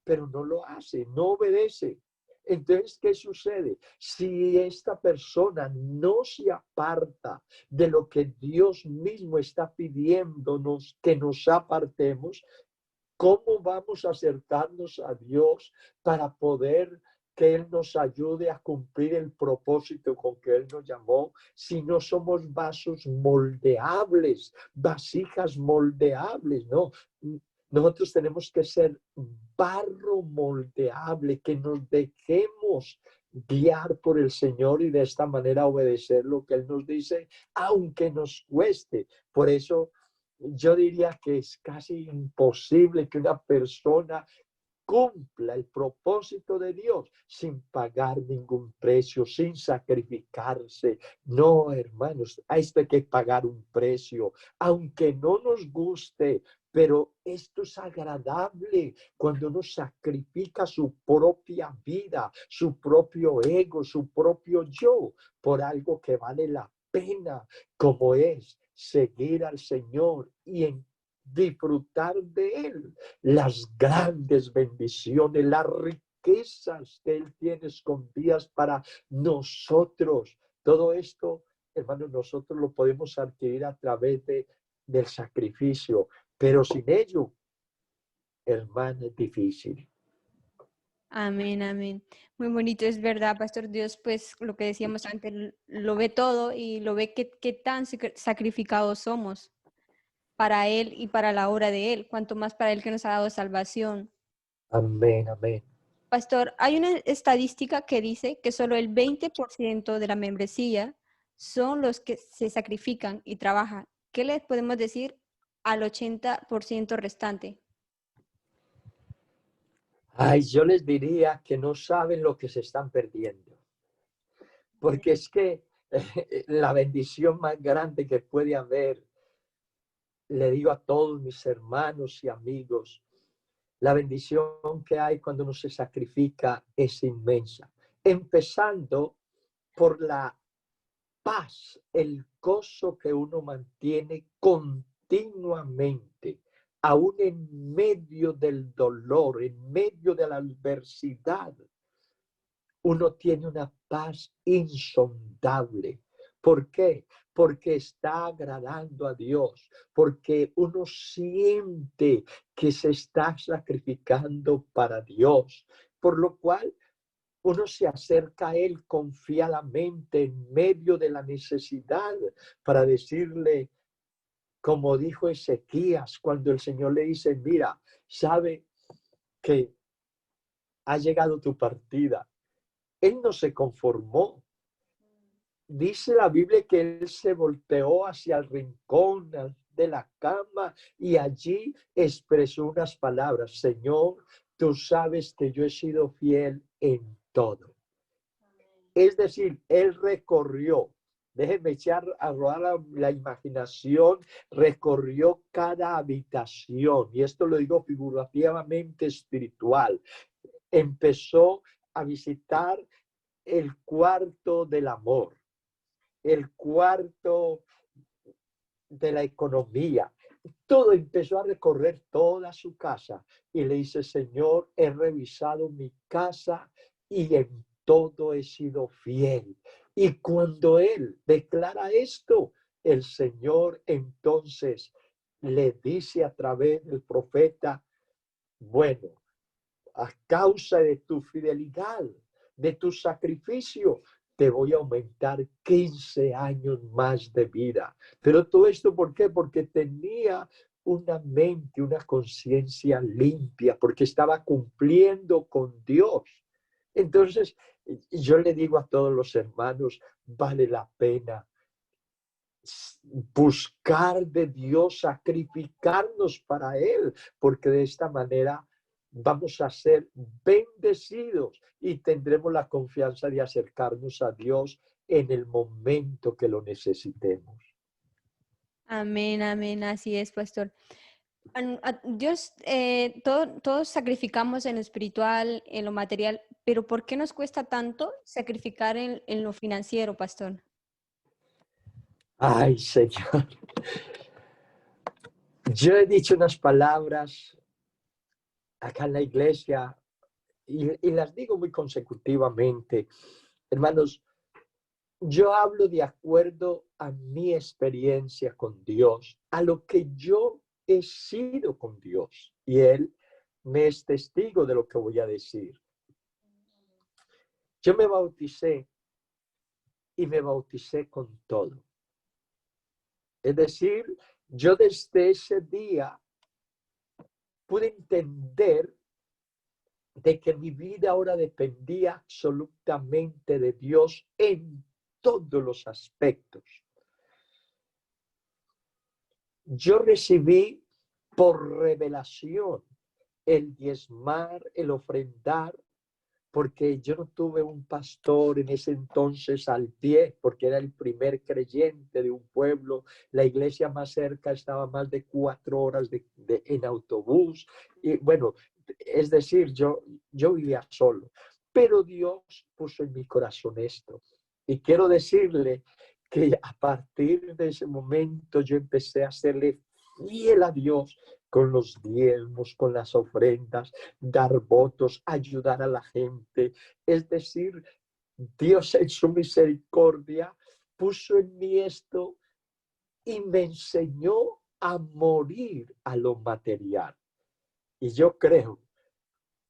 pero no lo hace, no obedece. Entonces, ¿qué sucede? Si esta persona no se aparta de lo que Dios mismo está pidiéndonos que nos apartemos, ¿cómo vamos a acercarnos a Dios para poder que Él nos ayude a cumplir el propósito con que Él nos llamó si no somos vasos moldeables, vasijas moldeables? No, nosotros tenemos que ser barro moldeable, que nos dejemos guiar por el Señor y de esta manera obedecer lo que Él nos dice, aunque nos cueste. Por eso yo diría que es casi imposible que una persona cumpla el propósito de Dios sin pagar ningún precio, sin sacrificarse. No, hermanos, hay que pagar un precio, aunque no nos guste, pero esto es agradable cuando uno sacrifica su propia vida, su propio ego, su propio yo, por algo que vale la pena, como es seguir al Señor y disfrutar de Él, las grandes bendiciones, las riquezas que Él tiene escondidas para nosotros. Todo esto, hermanos, nosotros lo podemos adquirir a través del sacrificio, pero sin ello, hermano, es difícil. Amén, amén. Muy bonito, es verdad, Pastor. Dios, pues lo que decíamos antes, lo ve todo y lo ve qué tan sacrificados somos para Él y para la obra de Él, cuanto más para Él que nos ha dado salvación. Amén, amén. Pastor, hay una estadística que dice que solo el 20% de la membresía son los que se sacrifican y trabajan. ¿Qué les podemos decir al 80% restante? Ay, yo les diría que no saben lo que se están perdiendo, porque es que la bendición más grande que puede haber, le digo a todos mis hermanos y amigos, la bendición que hay cuando uno se sacrifica es inmensa, empezando por la paz, el gozo que uno mantiene continuamente, aún en medio del dolor, en medio de la adversidad. Uno tiene una paz insondable. ¿Por qué? Porque está agradando a Dios, porque uno siente que se está sacrificando para Dios, por lo cual uno se acerca a Él confiadamente en medio de la necesidad para decirle, como dijo Ezequías, cuando el Señor le dice, mira, sabe que ha llegado tu partida. Él no se conformó. Dice la Biblia que él se volteó hacia el rincón de la cama y allí expresó unas palabras. Señor, tú sabes que yo he sido fiel en todo. Es decir, él recorrió, déjenme echar a rodar la imaginación, recorrió cada habitación, y esto lo digo figurativamente espiritual. Empezó a visitar el cuarto del amor, el cuarto de la economía. Todo empezó a recorrer toda su casa y le dice, Señor, he revisado mi casa y en todo he sido fiel. Y cuando él declara esto, el Señor entonces le dice a través del profeta, bueno, a causa de tu fidelidad, de tu sacrificio, te voy a aumentar 15 años más de vida. Pero todo esto, ¿por qué? Porque tenía una mente, una conciencia limpia, porque estaba cumpliendo con Dios. Entonces, yo le digo a todos los hermanos, vale la pena buscar de Dios, sacrificarnos para Él, porque de esta manera vamos a ser bendecidos y tendremos la confianza de acercarnos a Dios en el momento que lo necesitemos. Amén, amén, así es, pastor. Dios, todos sacrificamos en lo espiritual, en lo material, pero ¿por qué nos cuesta tanto sacrificar en lo financiero, pastor? Ay, Señor, yo he dicho unas palabras acá en la iglesia y las digo muy consecutivamente. Hermanos, yo hablo de acuerdo a mi experiencia con Dios, a lo que yo he sido con Dios. Y Él me es testigo de lo que voy a decir. Yo me bauticé y me bauticé con todo. Es decir, yo desde ese día pude entender de que mi vida ahora dependía absolutamente de Dios en todos los aspectos. Yo recibí por revelación el diezmar, el ofrendar, porque yo no tuve un pastor en ese entonces al pie, porque era el primer creyente de un pueblo. La iglesia más cerca estaba más de 4 horas en autobús. Y bueno, es decir, yo vivía solo. Pero Dios puso en mi corazón esto. Y quiero decirle que a partir de ese momento yo empecé a serle fiel a Dios con los diezmos, con las ofrendas, dar votos, ayudar a la gente. Es decir, Dios en su misericordia puso en mí esto y me enseñó a morir a lo material. Y yo creo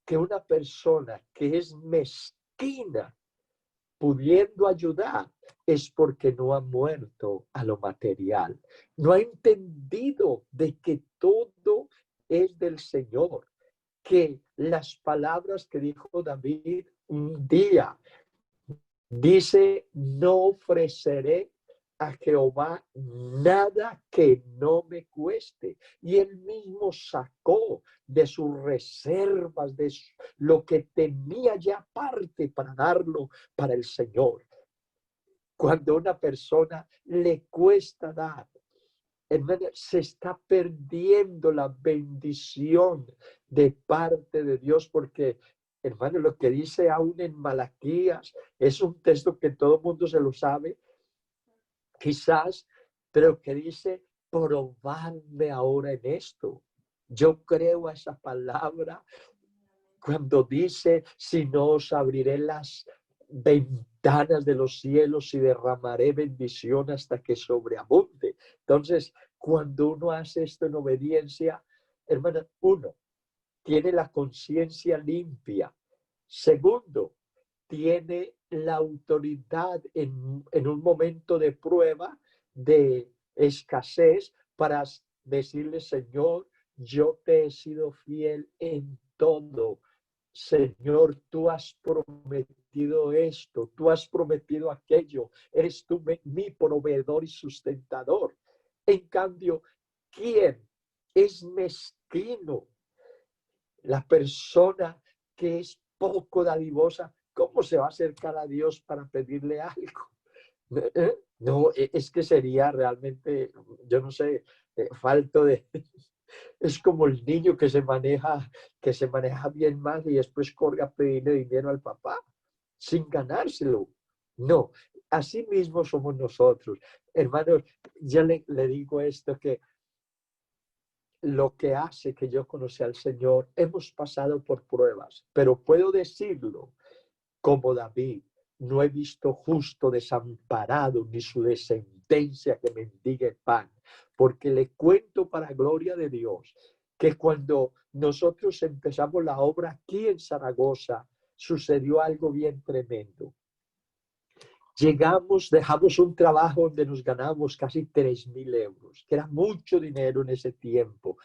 que una persona que es mezquina pudiendo ayudar es porque no ha muerto a lo material. No ha entendido de que todo es del Señor. que las palabras que dijo David un día, dice, no ofreceré a Jehová nada que no me cueste. Y él mismo sacó de sus reservas, de lo que tenía ya aparte para darlo para el Señor. Cuando a una persona le cuesta dar, hermano, se está perdiendo la bendición de parte de Dios, porque, hermano, lo que dice aún en Malaquías es un texto que todo el mundo se lo sabe, quizás, pero que dice, probadme ahora en esto. Yo creo a esa palabra cuando dice, si no os abriré las ventanas de los cielos y derramaré bendición hasta que sobreabunde. Entonces, cuando uno hace esto en obediencia, hermana, uno, tiene la conciencia limpia. Segundo, tiene la autoridad en un momento de prueba, de escasez, para decirle, Señor, yo te he sido fiel en todo. Señor, tú has prometido esto, tú has prometido aquello, eres tú mi proveedor y sustentador. En cambio, ¿quién es mezquino? La persona que es poco dadivosa, ¿cómo se va a acercar a Dios para pedirle algo? No, es que sería realmente, yo no sé, falto de... Es como el niño que se maneja bien mal y después corre a pedirle dinero al papá sin ganárselo. No, así mismo somos nosotros. Hermanos, yo le digo esto, que lo que hace que yo conocí al Señor, hemos pasado por pruebas, pero puedo decirlo como David, no he visto justo desamparado ni su descendencia que mendigue pan, porque le cuento para gloria de Dios que cuando nosotros empezamos la obra aquí en Zaragoza, sucedió algo bien tremendo. Llegamos, dejamos un trabajo donde nos ganamos casi 3.000 euros, que era mucho dinero en ese tiempo.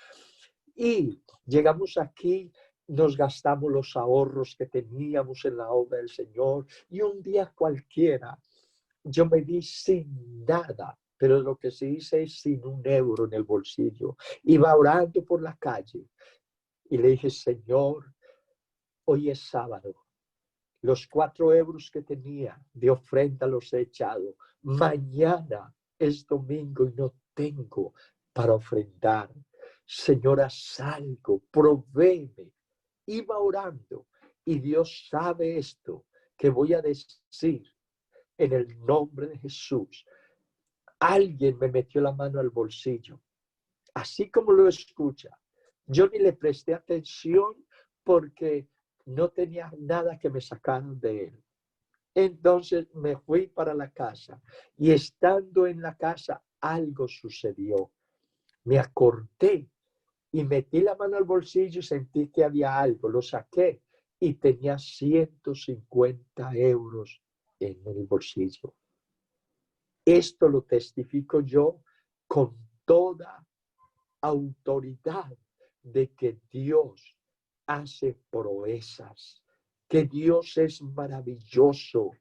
Y llegamos aquí, nos gastamos los ahorros que teníamos en la obra del Señor, y un día cualquiera yo me vi sin nada, pero lo que se dice es sin un euro en el bolsillo. Iba orando por la calle y le dije, Señor, hoy es sábado. Los 4 euros que tenía de ofrenda los he echado. Mañana es domingo y no tengo para ofrendar. Señora, salgo, provéeme. Iba orando y Dios sabe esto que voy a decir en el nombre de Jesús. Alguien me metió la mano al bolsillo, así como lo escucha. Yo ni le presté atención porque no tenía nada que me sacaran de él. Entonces me fui para la casa y estando en la casa algo sucedió. Me acordé y metí la mano al bolsillo y sentí que había algo. Lo saqué y tenía 150 euros en el bolsillo. Esto lo testifico yo con toda autoridad de que Dios hace proezas, que Dios es maravilloso.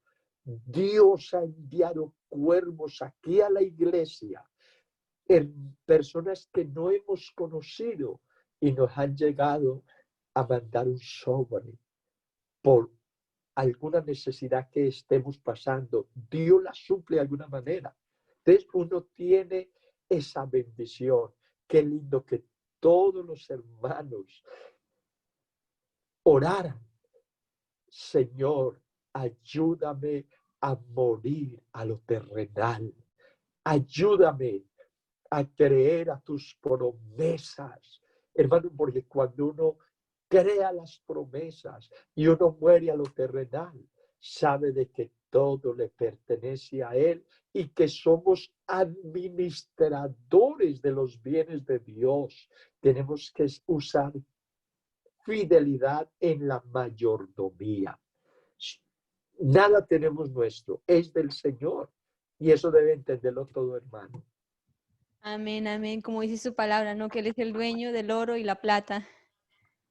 Dios ha enviado cuervos aquí a la iglesia, en personas que no hemos conocido, y nos han llegado a mandar un sobre por alguna necesidad que estemos pasando. Dios la suple de alguna manera. Entonces uno tiene esa bendición. Qué lindo que todos los hermanos oraran. Señor, ayúdame a morir a lo terrenal. Ayúdame a creer a tus promesas. Hermano, porque cuando uno crea las promesas y uno muere a lo terrenal, sabe de que todo le pertenece a Él y que somos administradores de los bienes de Dios. Tenemos que usar fidelidad en la mayordomía. Nada tenemos nuestro, es del Señor, y eso debe entenderlo todo, hermano. Amén, amén. Como dice su palabra, ¿no? Que Él es el dueño del oro y la plata.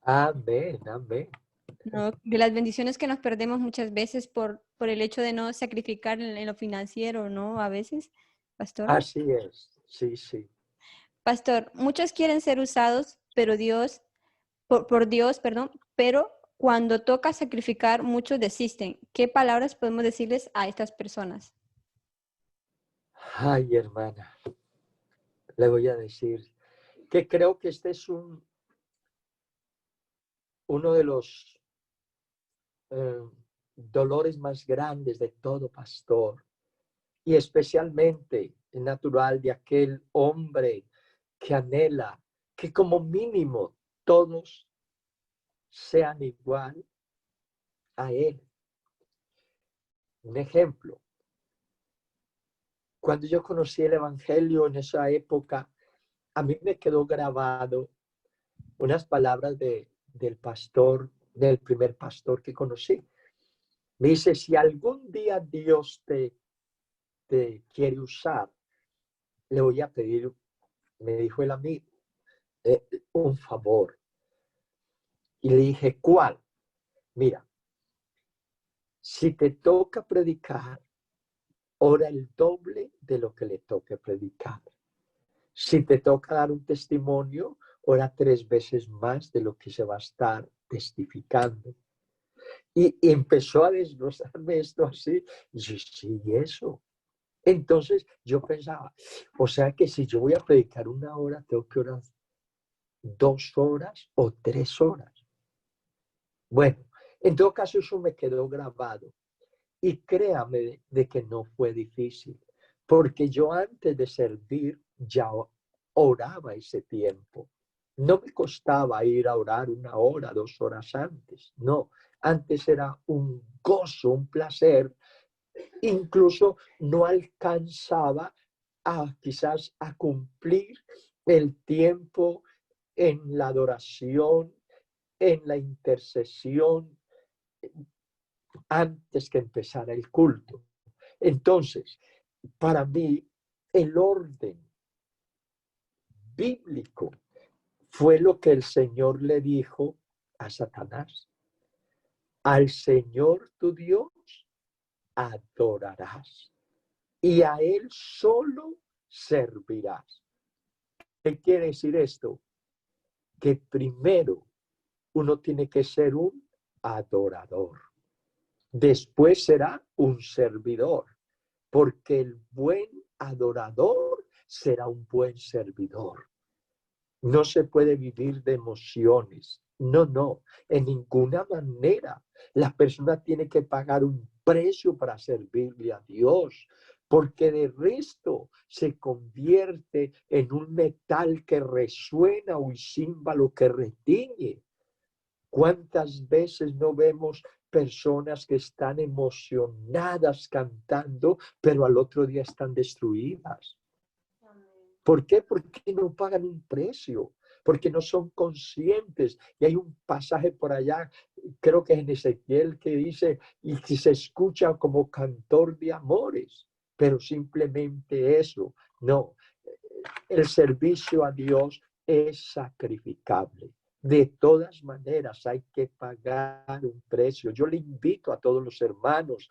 Amén, amén. ¿no? De las bendiciones que nos perdemos muchas veces por el hecho de no sacrificar en lo financiero, ¿no? A veces, pastor. Así es, sí, sí. Pastor, muchos quieren ser usados, pero por Dios, perdón, pero cuando toca sacrificar, muchos desisten. ¿Qué palabras podemos decirles a estas personas? Ay, hermana, le voy a decir que creo que este es uno de los eh, dolores más grandes de todo pastor, y especialmente natural de aquel hombre que anhela que como mínimo todos sean igual a él. Un ejemplo, cuando yo conocí el Evangelio en esa época, a mí me quedó grabado unas palabras del pastor, del primer pastor que conocí. Me dice, si algún día Dios te quiere usar, le voy a pedir, me dijo él a mí, un favor. Y le dije, ¿cuál? Mira, si te toca predicar, ora el doble de lo que le toque predicar. Si te toca dar un testimonio, ora 3 veces más de lo que se va a estar testificando. Y empezó a desglosarme esto así. Y yo, sí, eso. Entonces yo pensaba, o sea que si yo voy a predicar 1 hora, tengo que orar 2 horas o 3 horas. Bueno, en todo caso eso me quedó grabado. Y créame de que no fue difícil, porque yo antes de servir ya oraba ese tiempo. No me costaba ir a orar 1 hora, 2 horas antes. No, antes era un gozo, un placer. Incluso no alcanzaba quizás a cumplir el tiempo en la adoración, en la intercesión, antes que empezara el culto. Entonces, para mí, el orden bíblico fue lo que el Señor le dijo a Satanás. Al Señor tu Dios adorarás y a Él solo servirás. ¿Qué quiere decir esto? Que primero uno tiene que ser un adorador. Después será un servidor, porque el buen adorador será un buen servidor. No se puede vivir de emociones. No, no, en ninguna manera. La persona tiene que pagar un precio para servirle a Dios, porque de resto se convierte en un metal que resuena, un címbalo que retiñe. ¿Cuántas veces no vemos personas que están emocionadas cantando, pero al otro día están destruidas? ¿Por qué? Porque no pagan un precio, porque no son conscientes. Y hay un pasaje por allá, creo que es en Ezequiel, que dice, y que se escucha como cantor de amores, pero simplemente eso. No, el servicio a Dios es sacrificable. De todas maneras, hay que pagar un precio. Yo le invito a todos los hermanos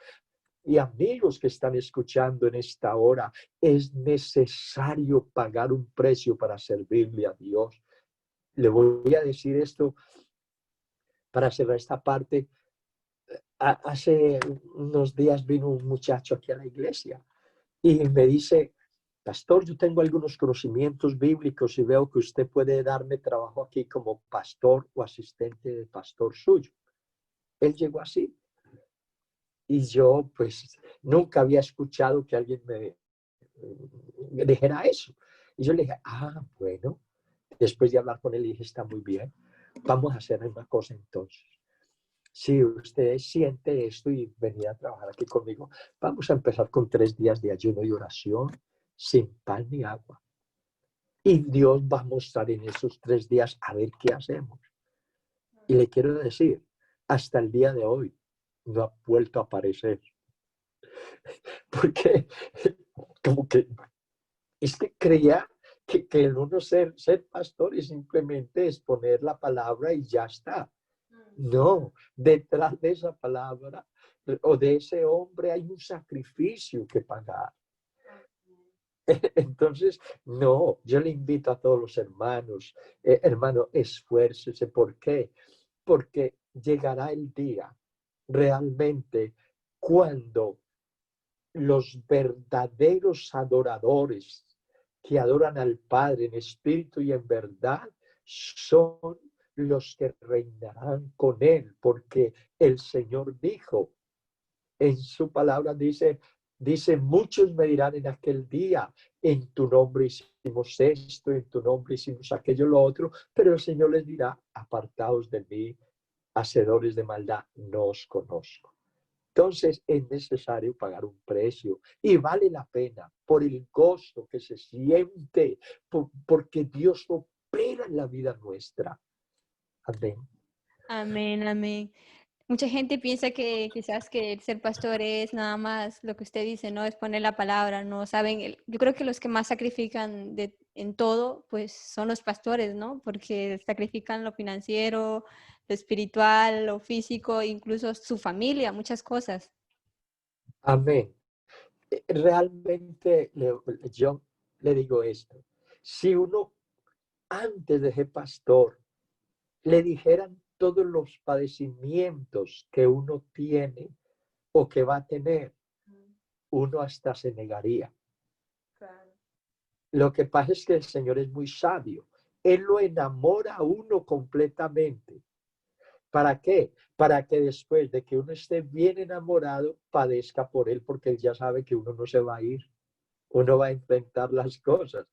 y amigos que están escuchando en esta hora, es necesario pagar un precio para servirle a Dios. Le voy a decir esto para cerrar esta parte. Hace unos días vino un muchacho aquí a la iglesia y me dice, pastor, yo tengo algunos conocimientos bíblicos y veo que usted puede darme trabajo aquí como pastor o asistente de pastor suyo. Él llegó así. Y yo, pues, nunca había escuchado que alguien me dijera eso. Y yo le dije, bueno. Después de hablar con él, le dije, está muy bien. Vamos a hacer una cosa entonces. Si usted siente esto y venía a trabajar aquí conmigo, vamos a empezar con 3 días de ayuno y oración, sin pan ni agua. Y Dios va a mostrar en esos 3 días a ver qué hacemos. Y le quiero decir, hasta el día de hoy, no ha vuelto a aparecer. Porque como que es que creía que el uno ser pastor y simplemente exponer la palabra y ya está. No, detrás de esa palabra o de ese hombre hay un sacrificio que pagar. Entonces, no, yo le invito a todos los hermanos, hermano, esfuércese. ¿Por qué? Porque llegará el día realmente cuando los verdaderos adoradores que adoran al Padre en espíritu y en verdad son los que reinarán con Él, porque el Señor dijo en su palabra, dice, muchos me dirán en aquel día, en tu nombre hicimos esto, en tu nombre hicimos aquello, lo otro, pero el Señor les dirá, apartaos de mí, hacedores de maldad, no os conozco. Entonces es necesario pagar un precio y vale la pena por el gozo que se siente, porque Dios opera en la vida nuestra. Amén. Amén, amén. Mucha gente piensa que quizás que el ser pastor es nada más lo que usted dice, ¿no? Es poner la palabra, no saben. Yo creo que los que más sacrifican en todo, pues son los pastores, ¿no? Porque sacrifican lo financiero, lo espiritual, lo físico, incluso su familia, muchas cosas. Amén. Realmente yo le digo esto. Si uno antes de ser pastor le dijeran todos los padecimientos que uno tiene o que va a tener, uno hasta se negaría. Claro. Lo que pasa es que el Señor es muy sabio. Él lo enamora a uno completamente. ¿Para qué? Para que después de que uno esté bien enamorado, padezca por él, porque él ya sabe que uno no se va a ir. Uno va a enfrentar las cosas.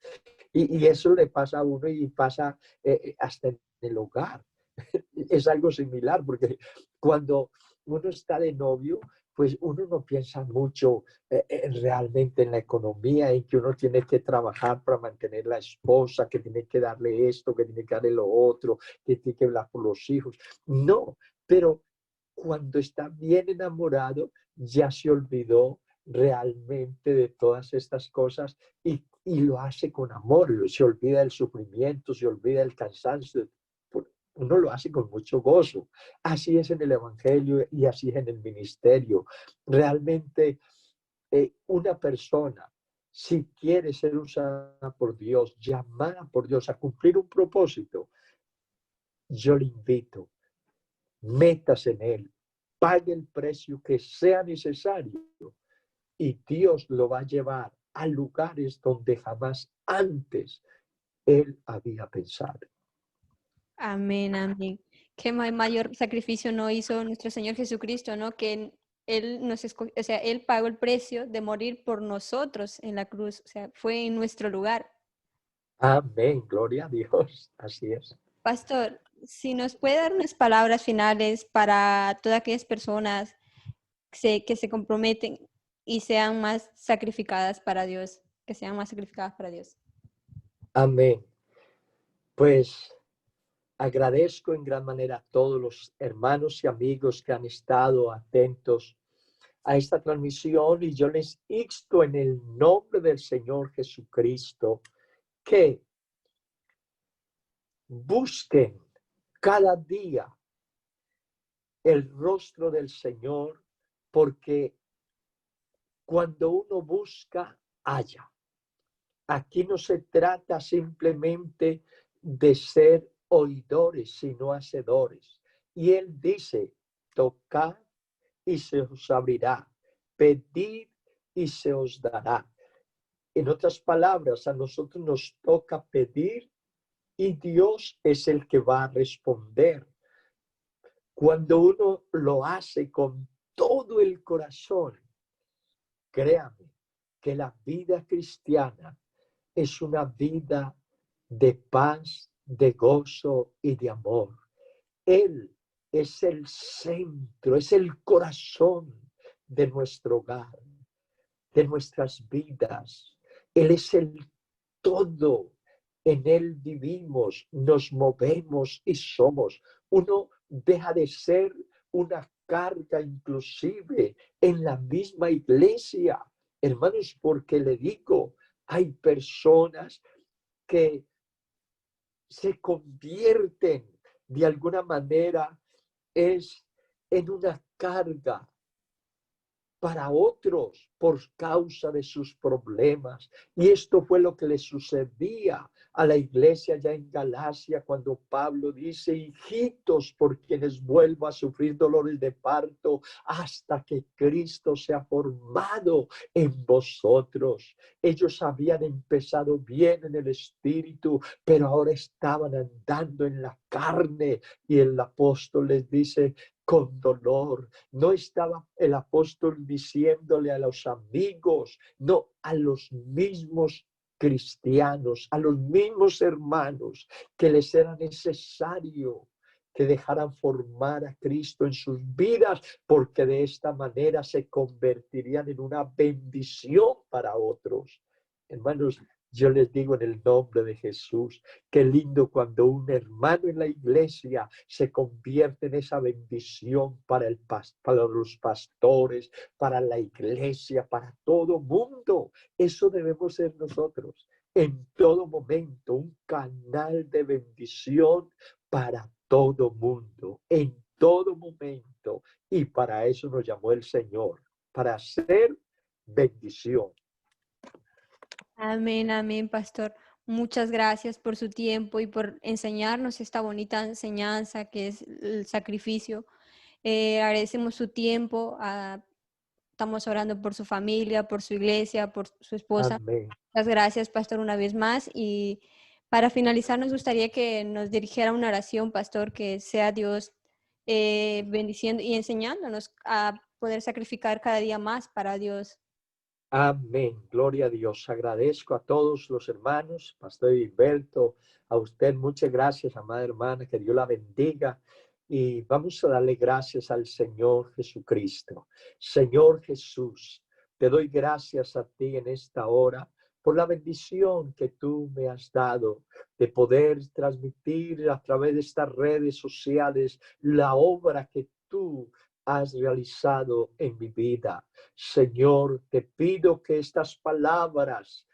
Y eso le pasa a uno y pasa hasta en el hogar. Es algo similar, porque cuando uno está de novio, pues uno no piensa mucho realmente en la economía, en que uno tiene que trabajar para mantener la esposa, que tiene que darle esto, que tiene que darle lo otro, que tiene que hablar por los hijos. No, pero cuando está bien enamorado, ya se olvidó realmente de todas estas cosas y lo hace con amor, se olvida del sufrimiento, se olvida del cansancio, uno lo hace con mucho gozo. Así es en el Evangelio y así es en el ministerio. Realmente una persona, si quiere ser usada por Dios, llamada por Dios a cumplir un propósito, yo le invito, métase en él, pague el precio que sea necesario y Dios lo va a llevar a lugares donde jamás antes él había pensado. Amén, amén. Qué mayor sacrificio no hizo nuestro Señor Jesucristo, ¿no? Que Él nos escogió, o sea, Él pagó el precio de morir por nosotros en la cruz, o sea, fue en nuestro lugar. Amén, gloria a Dios, así es. Pastor, si nos puede dar unas palabras finales para todas aquellas personas que se comprometen y sean más sacrificadas para Dios, que sean más sacrificadas para Dios. Amén. Pues agradezco en gran manera a todos los hermanos y amigos que han estado atentos a esta transmisión y yo les insto en el nombre del Señor Jesucristo que busquen cada día el rostro del Señor, porque cuando uno busca, halla. Aquí no se trata simplemente de ser oidores, sino hacedores. Y él dice, tocad y se os abrirá, pedid y se os dará. En otras palabras, a nosotros nos toca pedir y Dios es el que va a responder. Cuando uno lo hace con todo el corazón, créame que la vida cristiana es una vida de paz, de gozo y de amor. Él es el centro, es el corazón de nuestro hogar, de nuestras vidas. Él es el todo. En Él vivimos, nos movemos y somos. Uno deja de ser una carga inclusive en la misma iglesia. Hermanos, porque le digo, hay personas que se convierten de alguna manera es en una carga para otros por causa de sus problemas. Y esto fue lo que le sucedía a la iglesia ya en Galacia cuando Pablo dice: hijitos, por quienes vuelvo a sufrir dolores de parto hasta que Cristo sea formado en vosotros. Ellos habían empezado bien en el espíritu, pero ahora estaban andando en la carne. Y el apóstol les dice: con dolor. No estaba el apóstol diciéndole a los amigos, no, a los mismos cristianos, a los mismos hermanos, que les era necesario que dejaran formar a Cristo en sus vidas, porque de esta manera se convertirían en una bendición para otros. Hermanos, yo les digo en el nombre de Jesús, qué lindo cuando un hermano en la iglesia se convierte en esa bendición para los pastores, para la iglesia, para todo mundo. Eso debemos ser nosotros. En todo momento, un canal de bendición para todo mundo, en todo momento. Y para eso nos llamó el Señor, para hacer bendición. Amén, amén, pastor. Muchas gracias por su tiempo y por enseñarnos esta bonita enseñanza que es el sacrificio. Agradecemos su tiempo. Estamos orando por su familia, por su iglesia, por su esposa. Amén. Muchas gracias, pastor, una vez más. Y para finalizar, nos gustaría que nos dirigiera una oración, pastor, que sea Dios bendiciendo y enseñándonos a poder sacrificar cada día más para Dios. Amén. Gloria a Dios. Agradezco a todos los hermanos, Pastor Hilberto, a usted muchas gracias, amada hermana, que Dios la bendiga. Y vamos a darle gracias al Señor Jesucristo. Señor Jesús, te doy gracias a ti en esta hora por la bendición que tú me has dado de poder transmitir a través de estas redes sociales la obra que tú has realizado en mi vida. Señor, te pido que estas palabras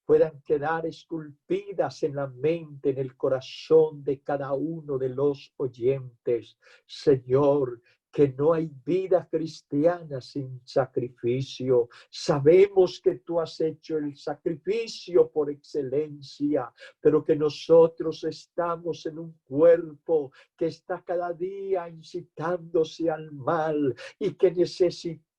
puedan quedar esculpidas en la mente, en el corazón de cada uno de los oyentes. Señor, que no hay vida cristiana sin sacrificio. Sabemos que tú has hecho el sacrificio por excelencia, pero que nosotros estamos en un cuerpo que está cada día incitándose al mal y que necesitamos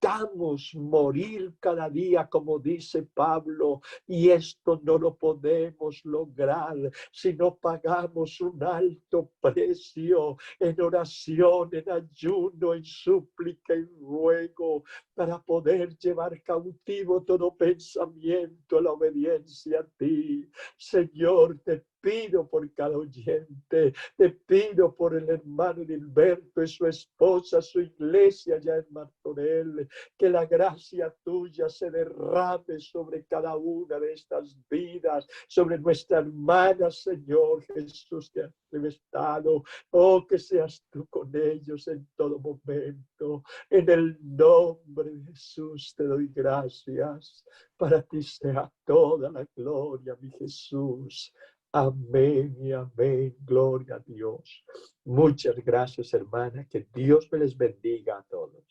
morir cada día, como dice Pablo, y esto no lo podemos lograr si no pagamos un alto precio en oración, en ayuno, en súplica y ruego, para poder llevar cautivo todo pensamiento a la obediencia a ti. Señor, te pido por cada oyente, te pido por el hermano Hilberto y su esposa, su iglesia ya en Martorell, que la gracia tuya se derrame sobre cada una de estas vidas, sobre nuestra hermana, Señor Jesús, que has estado. Oh, que seas tú con ellos en todo momento. En el nombre de Jesús te doy gracias. Para ti sea toda la gloria, mi Jesús. Amén y amén. Gloria a Dios. Muchas gracias, hermana. Que Dios me les bendiga a todos.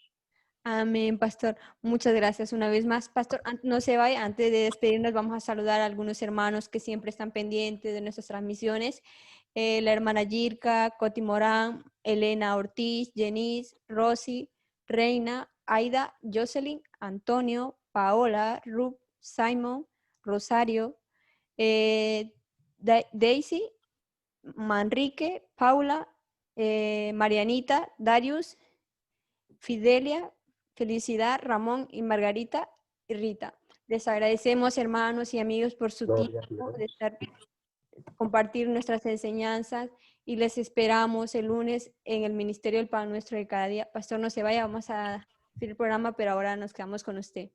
Amén, pastor. Muchas gracias una vez más. Pastor, no se vaya. Antes de despedirnos, vamos a saludar a algunos hermanos que siempre están pendientes de nuestras transmisiones. La hermana Yirka, Coti Morán, Elena Ortiz, Jenice, Rosy, Reina, Aida, Jocelyn, Antonio, Paola, Ruth, Simon, Rosario, Daisy, Manrique, Paula, Marianita, Darius, Fidelia, Felicidad, Ramón y Margarita y Rita. Les agradecemos, hermanos y amigos, por su tiempo de compartir nuestras enseñanzas y les esperamos el lunes en el Ministerio del Pan Nuestro de Cada Día. Pastor, no se vaya, vamos a hacer el programa, pero ahora nos quedamos con usted.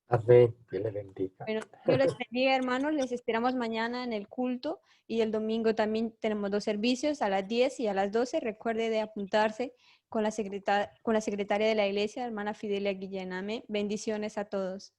Amén, que le bendiga. Bueno, Dios les bendiga, hermanos. Les esperamos mañana en el culto y el domingo también tenemos 2 servicios, a las 10 y a las 12. Recuerde de apuntarse con la secretaria de la iglesia, hermana Fidelia Guillén. Amén. Bendiciones a todos.